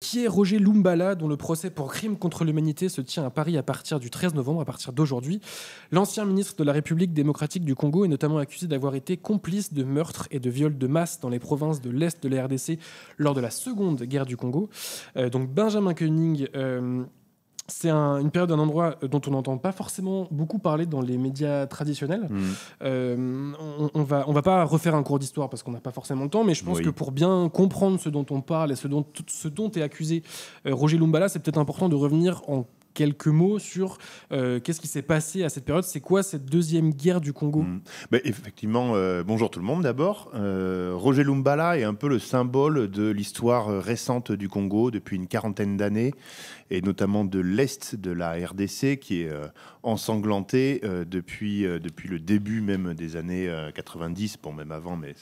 Qui est Roger Lumbala, dont le procès pour crime contre l'humanité se tient à Paris à partir du 13 novembre, à partir d'aujourd'hui. L'ancien ministre de la République démocratique du Congo est notamment accusé d'avoir été complice de meurtres et de viols de masse dans les provinces de l'Est de la RDC lors de la Seconde Guerre du Congo. Donc Benjamin Koenig... c'est une période, un endroit dont on n'entend pas forcément beaucoup parler dans les médias traditionnels. On va pas refaire un cours d'histoire parce qu'on n'a pas forcément le temps, mais je pense que pour bien comprendre ce dont on parle et ce dont est accusé Roger Lumbala, c'est peut-être important de revenir en quelques mots sur qu'est-ce qui s'est passé à cette période. C'est quoi cette deuxième guerre du Congo ? Effectivement, bonjour tout le monde d'abord. Roger Lumbala est un peu le symbole de l'histoire récente du Congo depuis une quarantaine d'années, et notamment de l'Est de la RDC qui est ensanglanté depuis le début même des années 90, bon même avant, mais...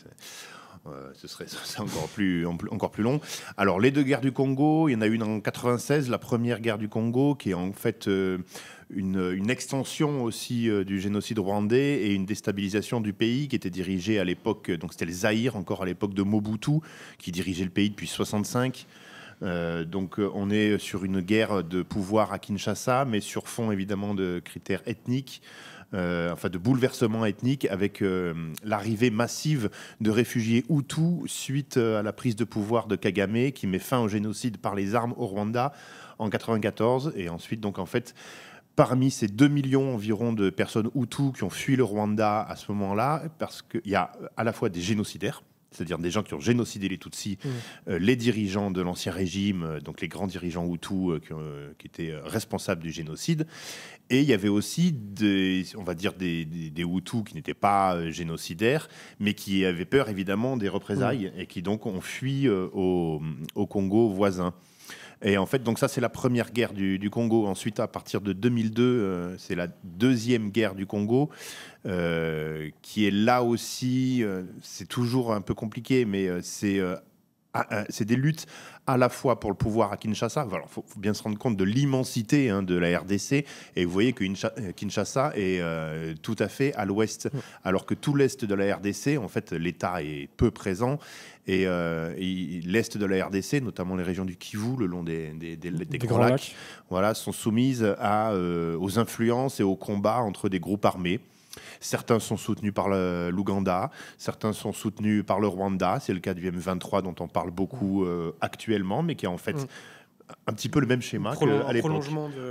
c'est encore plus long. Alors, les deux guerres du Congo, il y en a une en 96, la première guerre du Congo, qui est en fait une extension aussi du génocide rwandais et une déstabilisation du pays qui était dirigée à l'époque, donc c'était le Zaïre, encore à l'époque de Mobutu, qui dirigeait le pays depuis 65. Donc on est sur une guerre de pouvoir à Kinshasa, mais sur fond évidemment de critères ethniques. De bouleversements ethniques avec l'arrivée massive de réfugiés Hutus suite à la prise de pouvoir de Kagame qui met fin au génocide par les armes au Rwanda en 94. Et ensuite, donc en fait, parmi ces 2 millions environ de personnes Hutus qui ont fui le Rwanda à ce moment-là, parce qu'il y a à la fois des génocidaires, c'est-à-dire des gens qui ont génocidé les Tutsis, les dirigeants de l'ancien régime, donc les grands dirigeants Hutus qui étaient responsables du génocide. Et il y avait aussi des Hutus qui n'étaient pas génocidaires, mais qui avaient peur évidemment des représailles et qui donc ont fui au Congo voisin. Et en fait, donc ça, c'est la première guerre du Congo. Ensuite, à partir de 2002, c'est la deuxième guerre du Congo, qui est là aussi, c'est toujours un peu compliqué, mais c'est des luttes à la fois pour le pouvoir à Kinshasa. Alors, faut bien se rendre compte de l'immensité de la RDC. Et vous voyez que Kinshasa est tout à fait à l'ouest, alors que tout l'est de la RDC, en fait, l'État est peu présent. Et l'est de la RDC, notamment les régions du Kivu, le long des grands lacs, voilà, sont soumises aux influences et aux combats entre des groupes armés. Certains sont soutenus par l'Ouganda, certains sont soutenus par le Rwanda. C'est le cas du M23 dont on parle beaucoup actuellement, mais qui est en fait un petit peu le même schéma qu'à l'époque.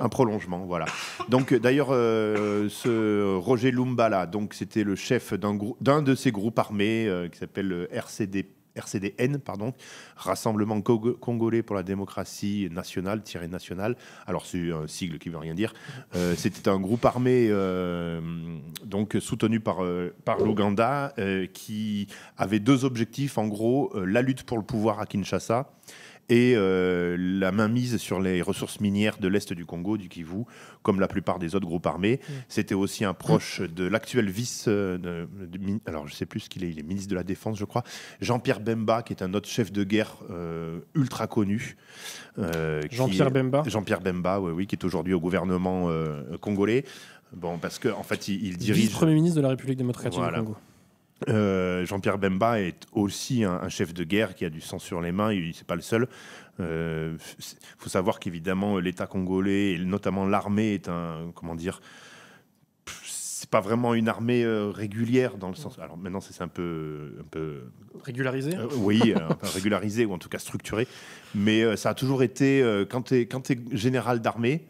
Un prolongement, voilà. Donc d'ailleurs, ce Roger Lumbala, donc c'était le chef d'un de ces groupes armés qui s'appelle le RCDN, Rassemblement Congolais pour la démocratie nationale, national. Alors c'est un sigle qui ne veut rien dire. C'était un groupe armé donc soutenu par l'Ouganda qui avait deux objectifs, en gros, la lutte pour le pouvoir à Kinshasa et la mainmise sur les ressources minières de l'Est du Congo, du Kivu, comme la plupart des autres groupes armés. C'était aussi un proche de l'actuel alors je ne sais plus ce qu'il est, il est ministre de la Défense, je crois, Jean-Pierre Bemba, qui est un autre chef de guerre ultra connu. Jean-Pierre Bemba, oui, qui est aujourd'hui au gouvernement congolais. Bon, parce qu'en fait, il dirige... Vice-premier ministre de la République démocratique du Congo. Jean-Pierre Bemba est aussi un chef de guerre qui a du sang sur les mains, c'est pas le seul. Faut savoir qu'évidemment l'État congolais et notamment l'armée est c'est pas vraiment une armée régulière dans le sens. Alors maintenant c'est un peu régularisé. Oui, un peu régularisé ou en tout cas structuré. Mais ça a toujours été quand t'es général d'armée,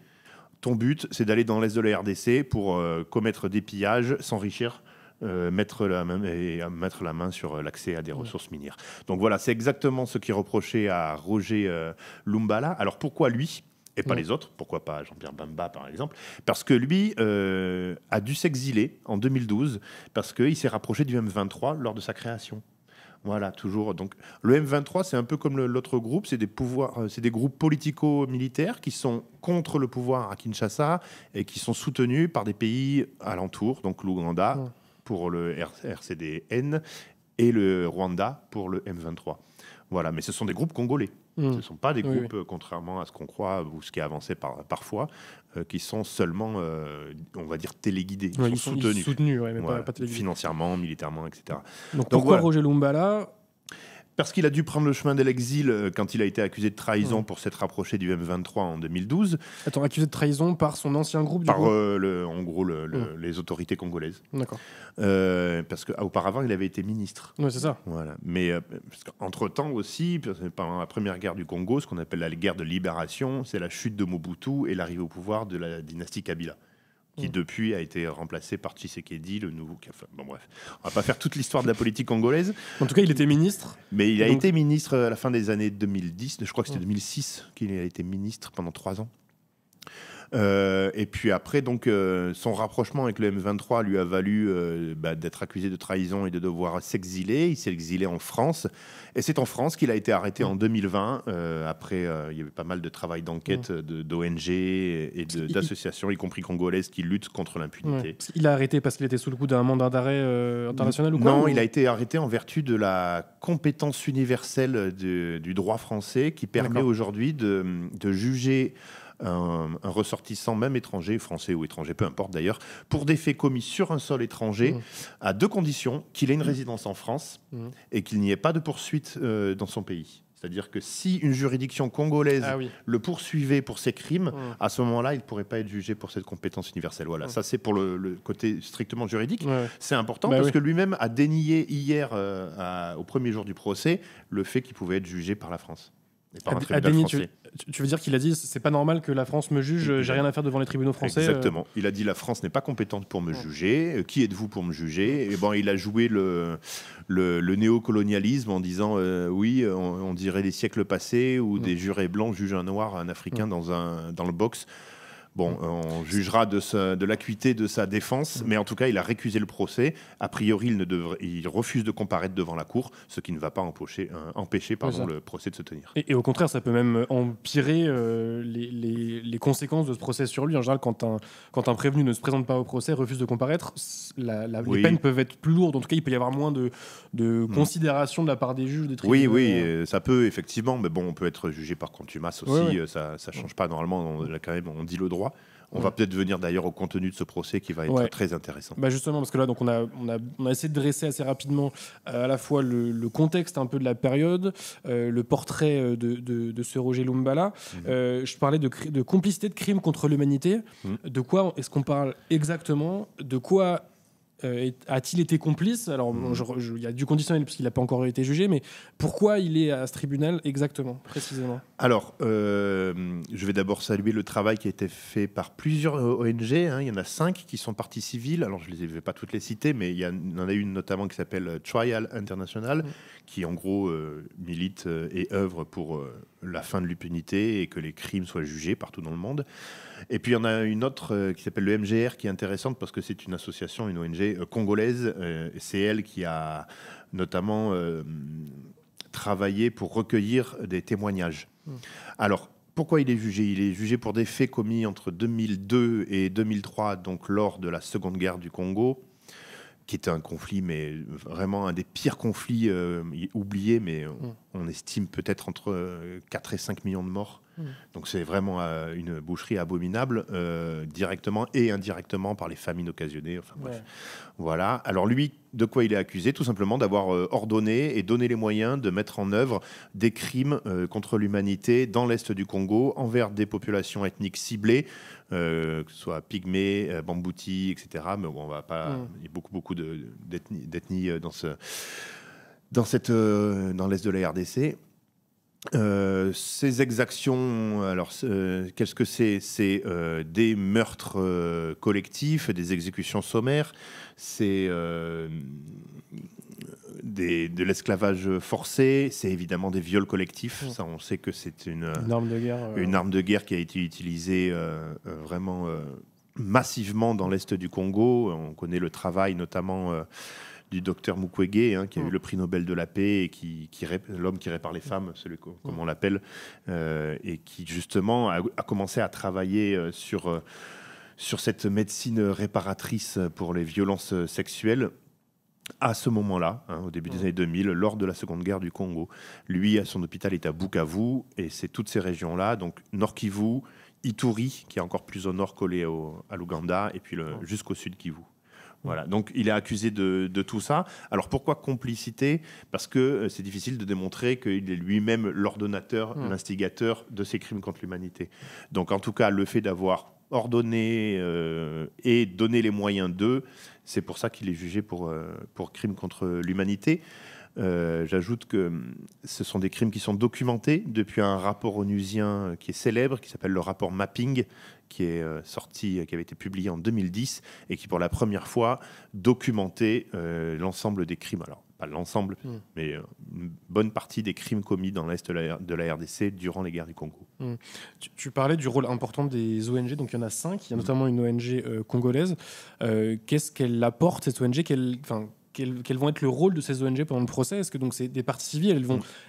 ton but c'est d'aller dans l'est de la RDC pour commettre des pillages, s'enrichir. Mettre la main sur l'accès à des ressources minières. Donc voilà, c'est exactement ce qui est reproché à Roger Lumbala. Alors pourquoi lui et pas les autres? Pourquoi pas Jean-Pierre Bemba par exemple? Parce que lui a dû s'exiler en 2012 parce qu'il s'est rapproché du M23 lors de sa création. Voilà, toujours. Donc, le M23, c'est un peu comme l'autre groupe. C'est des groupes politico-militaires qui sont contre le pouvoir à Kinshasa et qui sont soutenus par des pays alentours, donc l'Ouganda pour le RCDN et le Rwanda pour le M23. Voilà, mais ce sont des groupes congolais. Ce ne sont pas des groupes, contrairement à ce qu'on croit ou ce qui est avancé parfois, qui sont seulement, on va dire, téléguidés. Ils sont soutenus. Mais pas téléguidés. Financièrement, militairement, etc. Donc pourquoi voilà. Roger Lumbala Parce qu'il a dû prendre le chemin de l'exil quand il a été accusé de trahison pour s'être rapproché du M23 en 2012. Attends, accusé de trahison par son ancien groupe, par en gros les autorités congolaises. D'accord. Parce qu'auparavant, il avait été ministre. Oui, c'est ça. Voilà. Mais entre-temps aussi, pendant la première guerre du Congo, ce qu'on appelle la guerre de libération, c'est la chute de Mobutu et l'arrivée au pouvoir de la dynastie Kabila, qui depuis a été remplacé par Tshisekedi, le nouveau... Enfin, bon bref, on va pas faire toute l'histoire de la politique congolaise. En tout cas, il était ministre. Mais il a été ministre à la fin des années 2010, je crois que c'était 2006 qu'il a été ministre pendant 3 ans. Et puis après, donc, son rapprochement avec le M23 lui a valu d'être accusé de trahison et de devoir s'exiler. Il s'est exilé en France. Et c'est en France qu'il a été arrêté en 2020. Après, il y avait pas mal de travail d'enquête d'ONG et d'associations, y compris congolaises, qui luttent contre l'impunité. Ouais. Il a arrêté parce qu'il était sous le coup d'un mandat d'arrêt international ou quoi? Non, il a été arrêté en vertu de la compétence universelle du droit français qui permet aujourd'hui de juger un ressortissant, même étranger, français ou étranger, peu importe d'ailleurs, pour des faits commis sur un sol étranger, à 2 conditions: qu'il ait une résidence en France et qu'il n'y ait pas de poursuite dans son pays. C'est-à-dire que si une juridiction congolaise le poursuivait pour ses crimes, à ce moment-là, il ne pourrait pas être jugé pour cette compétence universelle. Voilà, ça c'est pour le côté strictement juridique. C'est important parce que lui-même a dénié hier, au premier jour du procès, le fait qu'il pouvait être jugé par la France. Tu veux dire qu'il a dit c'est pas normal que la France me juge, j'ai rien à faire devant les tribunaux français. Exactement. Il a dit la France n'est pas compétente pour me juger. Qui êtes-vous pour me juger? Et il a joué le néocolonialisme en disant oui, on dirait les siècles passés où des jurés blancs jugent un noir, un africain dans le box. Bon, on jugera de l'acuité de sa défense, mais en tout cas, il a récusé le procès. A priori, il refuse de comparaître devant la cour, ce qui ne va pas empêcher le procès de se tenir. Et au contraire, ça peut même empirer les conséquences de ce procès sur lui. En général, quand un prévenu ne se présente pas au procès, refuse de comparaître, les peines peuvent être plus lourdes. En tout cas, il peut y avoir moins de considération de la part des juges, des tribunaux. Oui, ça peut, effectivement. Mais bon, on peut être jugé par contumace aussi. Ça ne change pas. Normalement, là, quand même, on dit le droit. On va peut-être venir d'ailleurs au contenu de ce procès qui va être très intéressant. Justement, parce que là, donc on a essayé de dresser assez rapidement à la fois le contexte un peu de la période, le portrait de ce Roger Lumbala. Je parlais de complicité de crimes contre l'humanité. De quoi est-ce qu'on parle exactement? De quoi a-t-il été complice? Alors, il y a du conditionnel parce qu'il n'a pas encore été jugé, mais pourquoi il est à ce tribunal exactement, précisément? Alors, je vais d'abord saluer le travail qui a été fait par plusieurs ONG. Il y en a 5 qui sont parties civiles. Alors, je ne vais pas toutes les citer, mais il y en a une notamment qui s'appelle Trial International, qui en gros milite et œuvre pour la fin de l'impunité et que les crimes soient jugés partout dans le monde. Et puis il y en a une autre qui s'appelle le MGR, qui est intéressante parce que c'est une association, une ONG congolaise. C'est elle qui a notamment travaillé pour recueillir des témoignages. Alors, pourquoi il est jugé? Il est jugé pour des faits commis entre 2002 et 2003, donc lors de la Seconde Guerre du Congo, qui était un conflit, mais vraiment un des pires conflits oubliés, mais on estime peut-être entre 4 et 5 millions de morts. Donc c'est vraiment une boucherie abominable, directement et indirectement par les famines occasionnées. Enfin bref, voilà. Alors lui, de quoi il est accusé? Tout simplement d'avoir ordonné et donné les moyens de mettre en œuvre des crimes contre l'humanité dans l'est du Congo envers des populations ethniques ciblées, que ce soit Pygmées, Bamboutis, etc. Mais bon, on va pas. Il y a beaucoup d'ethnies dans l'est de la RDC. Ces exactions, alors qu'est-ce que c'est? C'est des meurtres collectifs, des exécutions sommaires, c'est de l'esclavage forcé, c'est évidemment des viols collectifs. Ça, on sait que c'est une arme de guerre qui a été utilisée vraiment massivement dans l'est du Congo. On connaît le travail notamment du docteur Mukwege, qui a eu le prix Nobel de la paix, et l'homme qui répare les femmes, comme on l'appelle, et qui justement a commencé à travailler sur cette médecine réparatrice pour les violences sexuelles à ce moment-là, au début des années 2000, lors de la Seconde Guerre du Congo. Lui, son hôpital est à Bukavu, et c'est toutes ces régions-là, donc Nord Kivu, Ituri, qui est encore plus au nord collé à l'Ouganda, et puis jusqu'au sud Kivu. Voilà. Donc il est accusé de tout ça. Alors pourquoi complicité? Parce que c'est difficile de démontrer qu'il est lui-même l'ordonnateur, l'instigateur de ces crimes contre l'humanité. Donc en tout cas, le fait d'avoir ordonné et donné les moyens d'eux, c'est pour ça qu'il est jugé pour crime contre l'humanité. J'ajoute que ce sont des crimes qui sont documentés depuis un rapport onusien qui est célèbre, qui s'appelle le rapport Mapping, qui est sorti, qui avait été publié en 2010 et qui, pour la première fois, documentait l'ensemble des crimes. Alors, pas l'ensemble, mais une bonne partie des crimes commis dans l'Est de la RDC durant les guerres du Congo. Tu parlais du rôle important des ONG, donc il y en a 5, il y a notamment une ONG congolaise. Qu'est-ce qu'elle apporte, cette ONG? Quels vont être le rôle de ces ONG pendant le procès? Est-ce que donc c'est des parties civiles,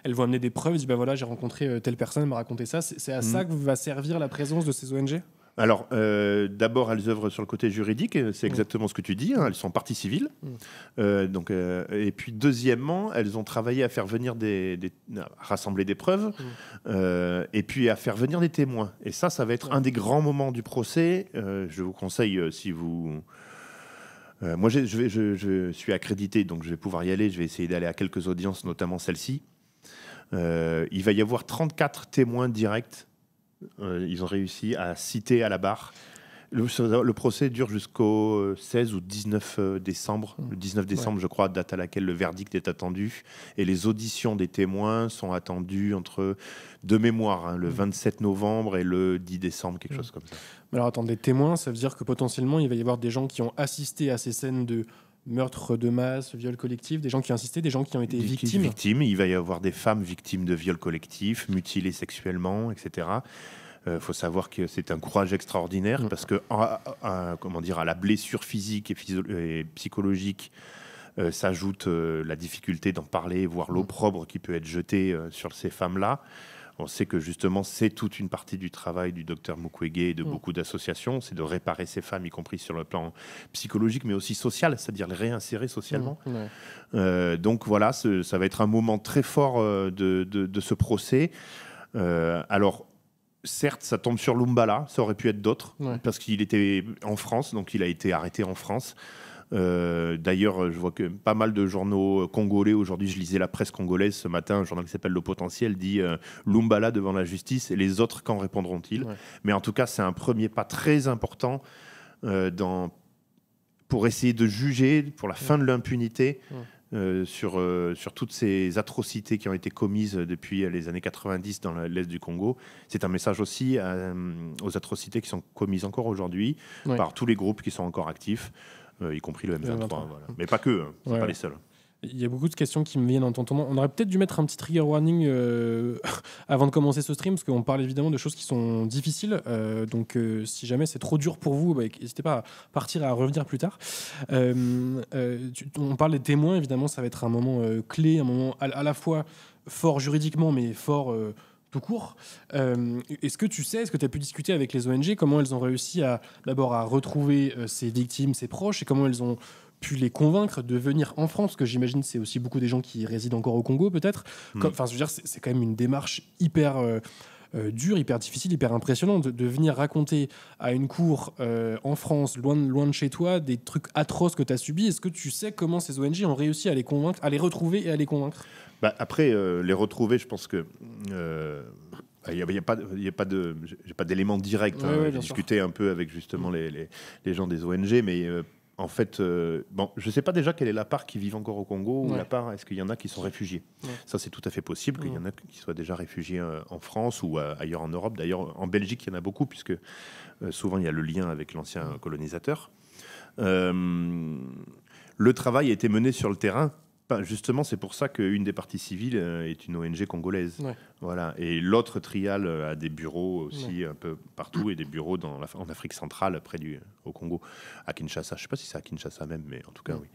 elles vont amener des preuves, elles disent bah voilà, j'ai rencontré telle personne, elle m'a raconté ça. C'est à ça que va servir la présence de ces ONG? Alors, d'abord, elles œuvrent sur le côté juridique, c'est exactement ce que tu dis, hein, elles sont parties civiles. Et puis, deuxièmement, elles ont travaillé à faire venir à rassembler des preuves, et puis à faire venir des témoins. Et ça va être un des grands moments du procès. Je vous conseille, si vous... moi, je suis accrédité, donc je vais pouvoir y aller. Je vais essayer d'aller à quelques audiences, notamment celle-ci. Il va y avoir 34 témoins directs. Ils ont réussi à citer à la barre. Le procès dure jusqu'au 16 ou 19 décembre. Le 19 décembre, je crois, date à laquelle le verdict est attendu. Et les auditions des témoins sont attendues de mémoire, le 27 novembre et le 10 décembre, quelque chose comme ça. Mais alors, attends, des témoins, ça veut dire que potentiellement, il va y avoir des gens qui ont assisté à ces scènes de meurtre de masse, viol collectif, des gens qui ont assisté, des gens qui ont été victimes. Il va y avoir des femmes victimes de viols collectifs, mutilées sexuellement, etc. Faut savoir que c'est un courage extraordinaire parce que, à la blessure physique et psychologique s'ajoute la difficulté d'en parler, voire l'opprobre qui peut être jeté sur ces femmes-là. On sait que justement, c'est toute une partie du travail du docteur Mukwege et de beaucoup d'associations, c'est de réparer ces femmes, y compris sur le plan psychologique, mais aussi social, c'est-à-dire les réinsérer socialement. Donc voilà, ça va être un moment très fort de ce procès. Alors, certes, ça tombe sur Lumbala, ça aurait pu être d'autres, parce qu'il était en France, donc il a été arrêté en France. D'ailleurs, je vois que pas mal de journaux congolais, aujourd'hui je lisais la presse congolaise ce matin, un journal qui s'appelle Le Potentiel, dit Lumbala devant la justice, et les autres, quand répondront-ils? Mais en tout cas, c'est un premier pas très important pour essayer de juger, pour la fin de l'impunité, sur toutes ces atrocités qui ont été commises depuis les années 90 dans l'Est du Congo. C'est un message aussi aux atrocités qui sont commises encore aujourd'hui par tous les groupes qui sont encore actifs, y compris le M23. Voilà. Mais pas que, c'est pas les seuls. Il y a beaucoup de questions qui me viennent en t'entendant. On aurait peut-être dû mettre un petit trigger warning avant de commencer ce stream, parce qu'on parle évidemment de choses qui sont difficiles. Donc, si jamais c'est trop dur pour vous, n'hésitez pas à partir et à revenir plus tard. On parle des témoins, évidemment, ça va être un moment clé, un moment à la fois fort juridiquement, mais fort tout court. Est-ce que tu as pu discuter avec les ONG, comment elles ont réussi d'abord à retrouver ces victimes, ces proches, et comment elles ont pu les convaincre de venir en France, parce que j'imagine que c'est aussi beaucoup des gens qui résident encore au Congo, peut-être. Enfin, je veux dire, c'est quand même une démarche hyper dure, hyper difficile, hyper impressionnante de venir raconter à une cour en France, loin de chez toi, des trucs atroces que tu as subis. Est-ce que tu sais comment ces ONG ont réussi à les convaincre, à les retrouver et à les convaincre? Après, les retrouver, je pense que... Il n'y a pas j'ai pas d'éléments directs. J'ai discuté un peu avec justement les gens des ONG, mais en fait, je ne sais pas déjà quelle est la part qui vivent encore au Congo, ou la part, est-ce qu'il y en a qui sont réfugiés? Ça, c'est tout à fait possible qu'il y en a qui soient déjà réfugiés en France ou ailleurs en Europe. D'ailleurs, en Belgique, il y en a beaucoup, puisque souvent, il y a le lien avec l'ancien colonisateur. Le travail a été mené sur le terrain. Justement, c'est pour ça qu'une des parties civiles est une ONG congolaise. Voilà. Et l'autre trial a des bureaux aussi un peu partout, et des bureaux en Afrique centrale, au Congo, à Kinshasa. Je ne sais pas si c'est à Kinshasa même, mais en tout cas, oui.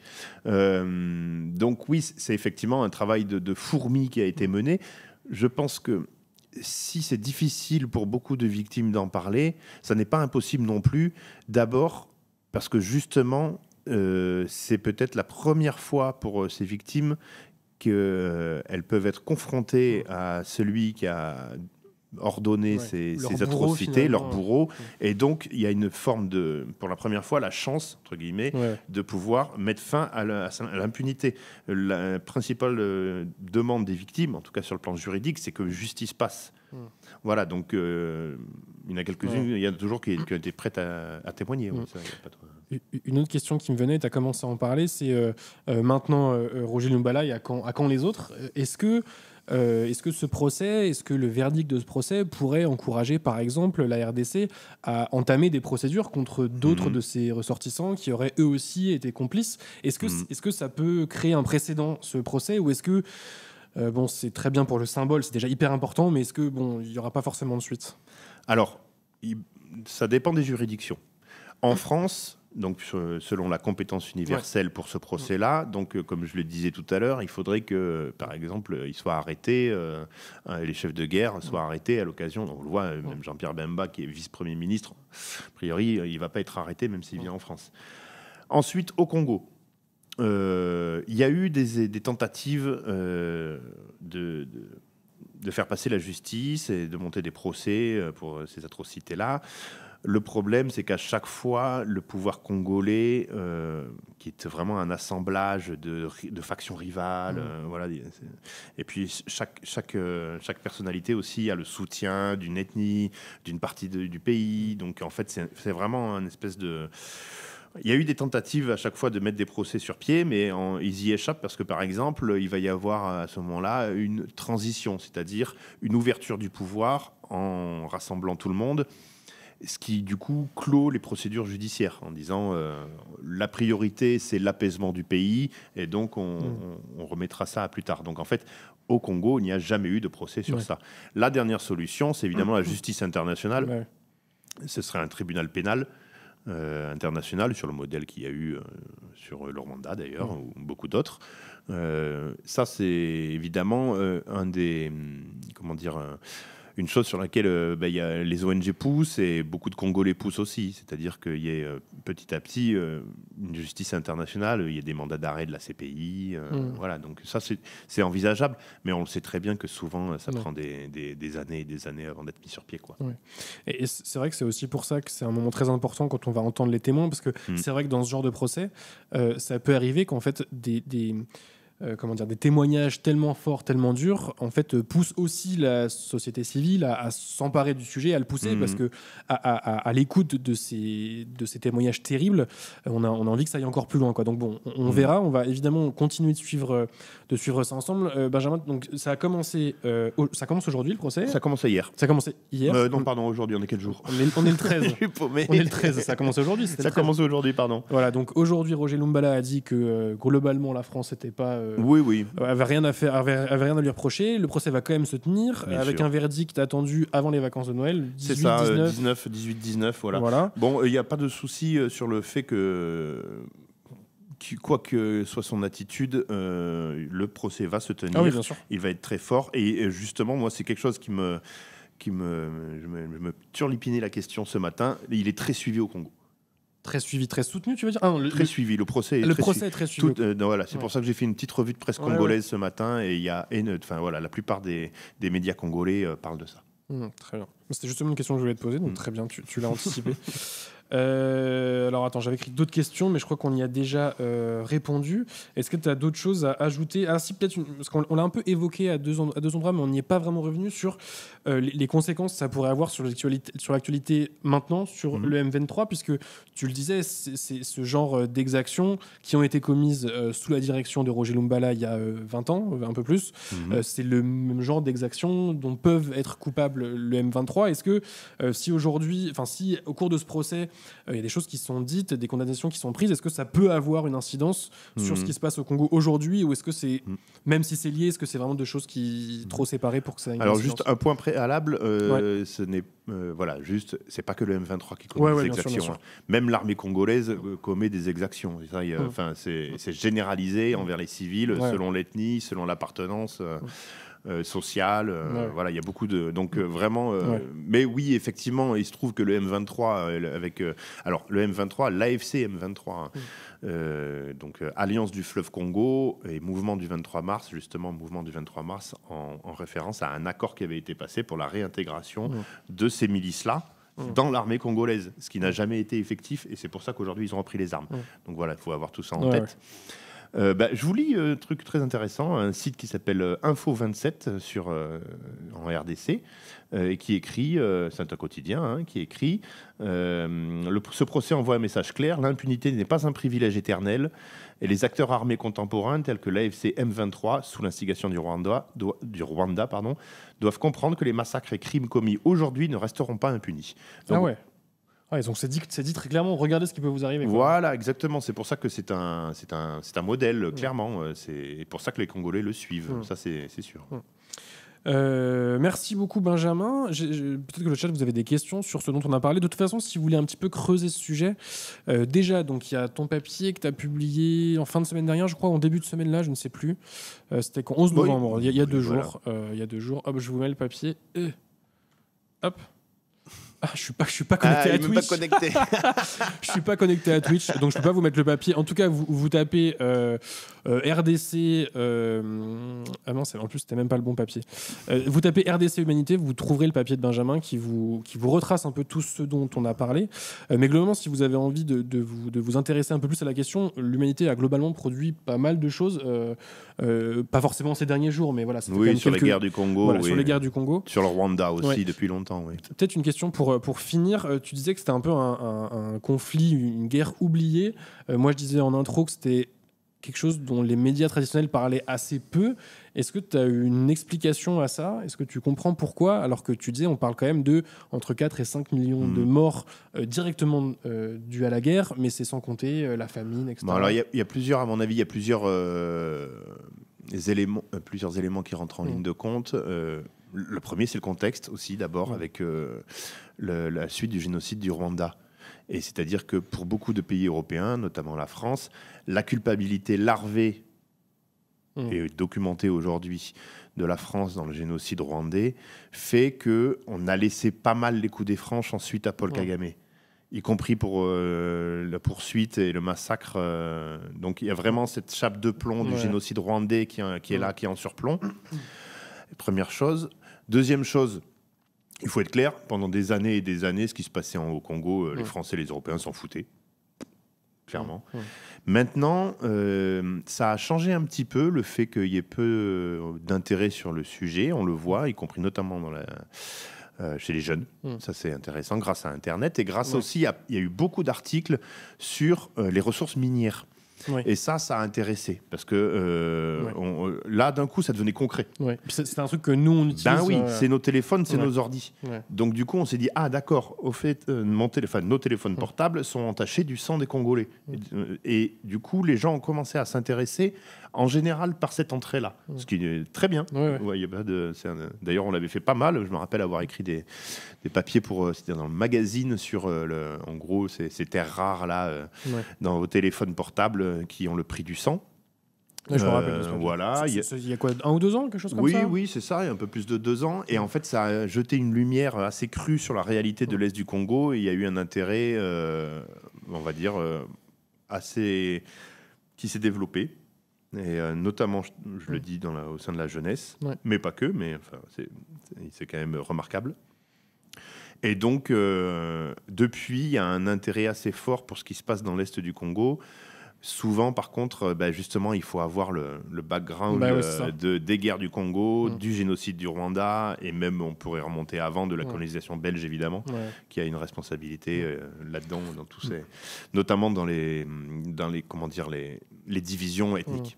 Donc oui, c'est effectivement un travail de fourmi qui a été mené. Je pense que si c'est difficile pour beaucoup de victimes d'en parler, ça n'est pas impossible non plus. D'abord, parce que justement... c'est peut-être la première fois pour ces victimes qu'elles peuvent être confrontées à celui qui a ordonner ces atrocités, leurs bourreaux. Et donc, il y a une forme de, pour la première fois, la chance, entre guillemets, de pouvoir mettre fin à l'impunité. La principale demande des victimes, en tout cas sur le plan juridique, c'est que justice passe. Voilà, donc il y en a quelques-unes, il y en a toujours qui étaient prêtes à témoigner. Ça, y a pas de... Une autre question qui me venait, tu as commencé à en parler, c'est maintenant Roger Lumbala et à quand les autres. Est-ce que ce procès, est-ce que le verdict de ce procès pourrait encourager, par exemple, la RDC à entamer des procédures contre d'autres de ses ressortissants qui auraient eux aussi été complices ? Est-ce que ça peut créer un précédent, ce procès, ou est-ce que bon, c'est très bien pour le symbole, c'est déjà hyper important, mais est-ce que bon, il n'y aura pas forcément de suite ? Alors, ça dépend des juridictions. En France, donc selon la compétence universelle pour ce procès-là, donc comme je le disais tout à l'heure, il faudrait que, par exemple, ils soient arrêtés, les chefs de guerre soient arrêtés à l'occasion. Donc on le voit, même Jean-Pierre Bemba, qui est vice-premier ministre, a priori, il ne va pas être arrêté, même s'il vient en France. Ensuite, au Congo. Il y a eu des tentatives de faire passer la justice et de monter des procès pour ces atrocités-là. Le problème, c'est qu'à chaque fois, le pouvoir congolais, qui est vraiment un assemblage de factions rivales, voilà, et puis chaque personnalité aussi a le soutien d'une ethnie, d'une partie du pays. Donc en fait, c'est vraiment une espèce de... Il y a eu des tentatives à chaque fois de mettre des procès sur pied, mais ils y échappent parce que, par exemple, il va y avoir à ce moment-là une transition, c'est-à-dire une ouverture du pouvoir en rassemblant tout le monde, ce qui, du coup, clôt les procédures judiciaires en disant la priorité, c'est l'apaisement du pays, et donc on remettra ça à plus tard. Donc, en fait, au Congo, il n'y a jamais eu de procès sur ça. La dernière solution, c'est évidemment la justice internationale. Ce serait un tribunal pénal international, sur le modèle qu'il y a eu sur le Rwanda d'ailleurs, ou beaucoup d'autres. Ça, c'est évidemment une chose sur laquelle y a les ONG poussent et beaucoup de Congolais poussent aussi. C'est-à-dire qu'il y ait petit à petit une justice internationale, il y a des mandats d'arrêt de la CPI. Voilà, donc ça, c'est envisageable, mais on le sait très bien que souvent, ça prend des années et des années avant d'être mis sur pied, quoi. Et c'est vrai que c'est aussi pour ça que c'est un moment très important quand on va entendre les témoins, parce que c'est vrai que dans ce genre de procès, ça peut arriver qu'en fait, des témoignages tellement forts, tellement durs, en fait, poussent aussi la société civile à s'emparer du sujet, à le pousser, parce que à l'écoute de ces témoignages terribles, on a envie que ça aille encore plus loin, quoi. Donc bon, on verra, on va évidemment continuer de suivre ça ensemble. Benjamin, donc ça commence aujourd'hui, le procès ? Ça a commencé hier. Ça a commencé hier. Non, pardon, aujourd'hui, on est quel jour ? On est le 13. On est le 13, ça a commencé aujourd'hui. Ça a commencé aujourd'hui, pardon. Voilà, donc aujourd'hui, Roger Lumbala a dit que globalement, la France n'était pas... Oui. avait rien à faire, avait rien à lui reprocher. Le procès va quand même se tenir, avec un verdict attendu avant les vacances de Noël. 18, c'est ça, 19. 18-19, voilà. Bon, il n'y a pas de souci sur le fait que, quoi que soit son attitude, le procès va se tenir. Ah oui, bien sûr. Il va être très fort. Et justement, moi, c'est quelque chose je me turlupinais la question ce matin. Il est très suivi au Congo. Très suivi, très soutenu, tu veux dire ? Très suivi, le procès est très suivi. Voilà, c'est pour ça que j'ai fait une petite revue de presse congolaise ce matin, et il y a, la plupart des médias congolais parlent de ça. Très bien. C'était justement une question que je voulais te poser, donc très bien, tu l'as anticipé. Alors attends, j'avais écrit d'autres questions, mais je crois qu'on y a déjà répondu. Est-ce que tu as d'autres choses à ajouter ? Ah si, peut-être, parce qu'on l'a un peu évoqué à deux endroits, mais on n'y est pas vraiment revenu sur les conséquences que ça pourrait avoir sur l'actualité maintenant, sur le M23, puisque tu le disais, c'est ce genre d'exactions qui ont été commises sous la direction de Roger Lumbala il y a 20 ans, un peu plus. C'est le même genre d'exactions dont peuvent être coupables le M23. Est-ce que si au cours de ce procès, il y a des choses qui sont dites, des condamnations qui sont prises, est-ce que ça peut avoir une incidence sur ce qui se passe au Congo aujourd'hui, ou est-ce que c'est, même si c'est lié, est-ce que c'est vraiment deux choses qui trop séparées pour que ça ait une Alors incidence ? Juste un point préalable, ce n'est c'est pas que le M23 qui commet des exactions. Bien sûr. Même l'armée congolaise commet des exactions. Ça, c'est généralisé envers les civils selon l'ethnie, selon l'appartenance. sociales. Voilà, il y a beaucoup de... Donc vraiment... Mais oui, effectivement, il se trouve que le M23, alors le M23, l'AFC M23, donc Alliance du fleuve Congo et mouvement du 23 mars, justement, mouvement du 23 mars, en référence à un accord qui avait été passé pour la réintégration de ces milices-là dans l'armée congolaise, ce qui n'a jamais été effectif, et c'est pour ça qu'aujourd'hui ils ont repris les armes. Donc voilà, il faut avoir tout ça en tête. Je vous lis un truc très intéressant, un site qui s'appelle Info27 en RDC, et qui écrit, c'est un quotidien, qui écrit ce procès envoie un message clair, l'impunité n'est pas un privilège éternel, et les acteurs armés contemporains tels que l'AFC M23, sous l'instigation du Rwanda, doivent comprendre que les massacres et crimes commis aujourd'hui ne resteront pas impunis. Donc, donc c'est dit très clairement, regardez ce qui peut vous arriver. Voilà, exactement. C'est pour ça que c'est un modèle, clairement. C'est pour ça que les Congolais le suivent. Ça, c'est sûr. Merci beaucoup, Benjamin. Peut-être que le chat, vous avez des questions sur ce dont on a parlé. De toute façon, si vous voulez un petit peu creuser ce sujet, déjà, donc il y a ton papier que tu as publié en fin de semaine dernière, je crois, en début de semaine là, je ne sais plus. C'était quand 11 novembre, il y a 2 jours. Il y a 2 jours. Hop, je vous mets le papier. Hop. Je suis pas connecté à Twitch. Je suis pas connecté à Twitch, donc je peux pas vous mettre le papier. En tout cas, vous tapez RDC. Ah non, en plus c'était même pas le bon papier. Vous tapez RDC Humanité, vous trouverez le papier de Benjamin qui vous retrace un peu tout ce dont on a parlé. Mais globalement, si vous avez envie de vous intéresser un peu plus à la question, l'Humanité a globalement produit pas mal de choses. Pas forcément ces derniers jours, mais voilà. Oui, sur les guerres du Congo. Voilà, sur les guerres du Congo. Sur le Rwanda aussi, depuis longtemps. Oui. Peut-être une question pour finir. Tu disais que c'était un peu un conflit, une guerre oubliée. Moi, je disais en intro que c'était quelque chose dont les médias traditionnels parlaient assez peu. Est-ce que tu as une explication à ça ? Est-ce que tu comprends pourquoi ? Alors que tu disais, on parle quand même de entre 4 et 5 millions de morts directement dus à la guerre, mais c'est sans compter la famine, etc. Bon, alors, il y a plusieurs, à mon avis, il y a plusieurs éléments qui rentrent en ligne de compte. Le premier, c'est le contexte aussi, d'abord, avec la suite du génocide du Rwanda. Et c'est-à-dire que pour beaucoup de pays européens, notamment la France, la culpabilité larvée et documentée aujourd'hui de la France dans le génocide rwandais fait qu'on a laissé pas mal les coups des franches ensuite à Paul Kagame, y compris pour la poursuite et le massacre. Donc il y a vraiment cette chape de plomb du génocide rwandais qui est là, qui est en surplomb. Première chose. Deuxième chose, il faut être clair, pendant des années et des années, ce qui se passait au Congo, les Français et les Européens s'en foutaient, clairement. Maintenant, ça a changé un petit peu, le fait qu'il y ait peu d'intérêt sur le sujet, on le voit, y compris notamment chez les jeunes. Ça, c'est intéressant, grâce à Internet, et grâce aussi, il y a eu beaucoup d'articles sur les ressources minières. Et ça a intéressé, parce que là, d'un coup, ça devenait concret. C'est un truc que nous, on utilise. Ben oui, c'est nos téléphones, c'est nos ordis. Donc du coup, on s'est dit, ah d'accord, au fait, nos téléphones portables sont entachés du sang des Congolais. Et du coup, les gens ont commencé à s'intéresser, en général, par cette entrée-là. Ce qui est très bien. D'ailleurs, on l'avait fait pas mal. Je me rappelle avoir écrit des papiers c'était dans le magazine sur, en gros, ces terres rares-là, dans vos téléphones portables qui ont le prix du sang. Je me rappelle. Voilà. Il y a quoi, 1 ou 2 ans, quelque chose comme ça ? Oui, c'est ça, il y a un peu plus de 2 ans. Et en fait, ça a jeté une lumière assez crue sur la réalité de l'Est du Congo. Et il y a eu un intérêt, on va dire, assez... qui s'est développé. Et notamment, je le dis au sein de la jeunesse, mais pas que, mais enfin, c'est quand même remarquable. Et donc, depuis, il y a un intérêt assez fort pour ce qui se passe dans l'Est du Congo. Souvent, par contre, justement, il faut avoir le background des guerres du Congo, du génocide du Rwanda, et même, on pourrait remonter avant, de la colonisation belge, évidemment, qui a une responsabilité là-dedans, dans tous notamment dans les divisions ethniques.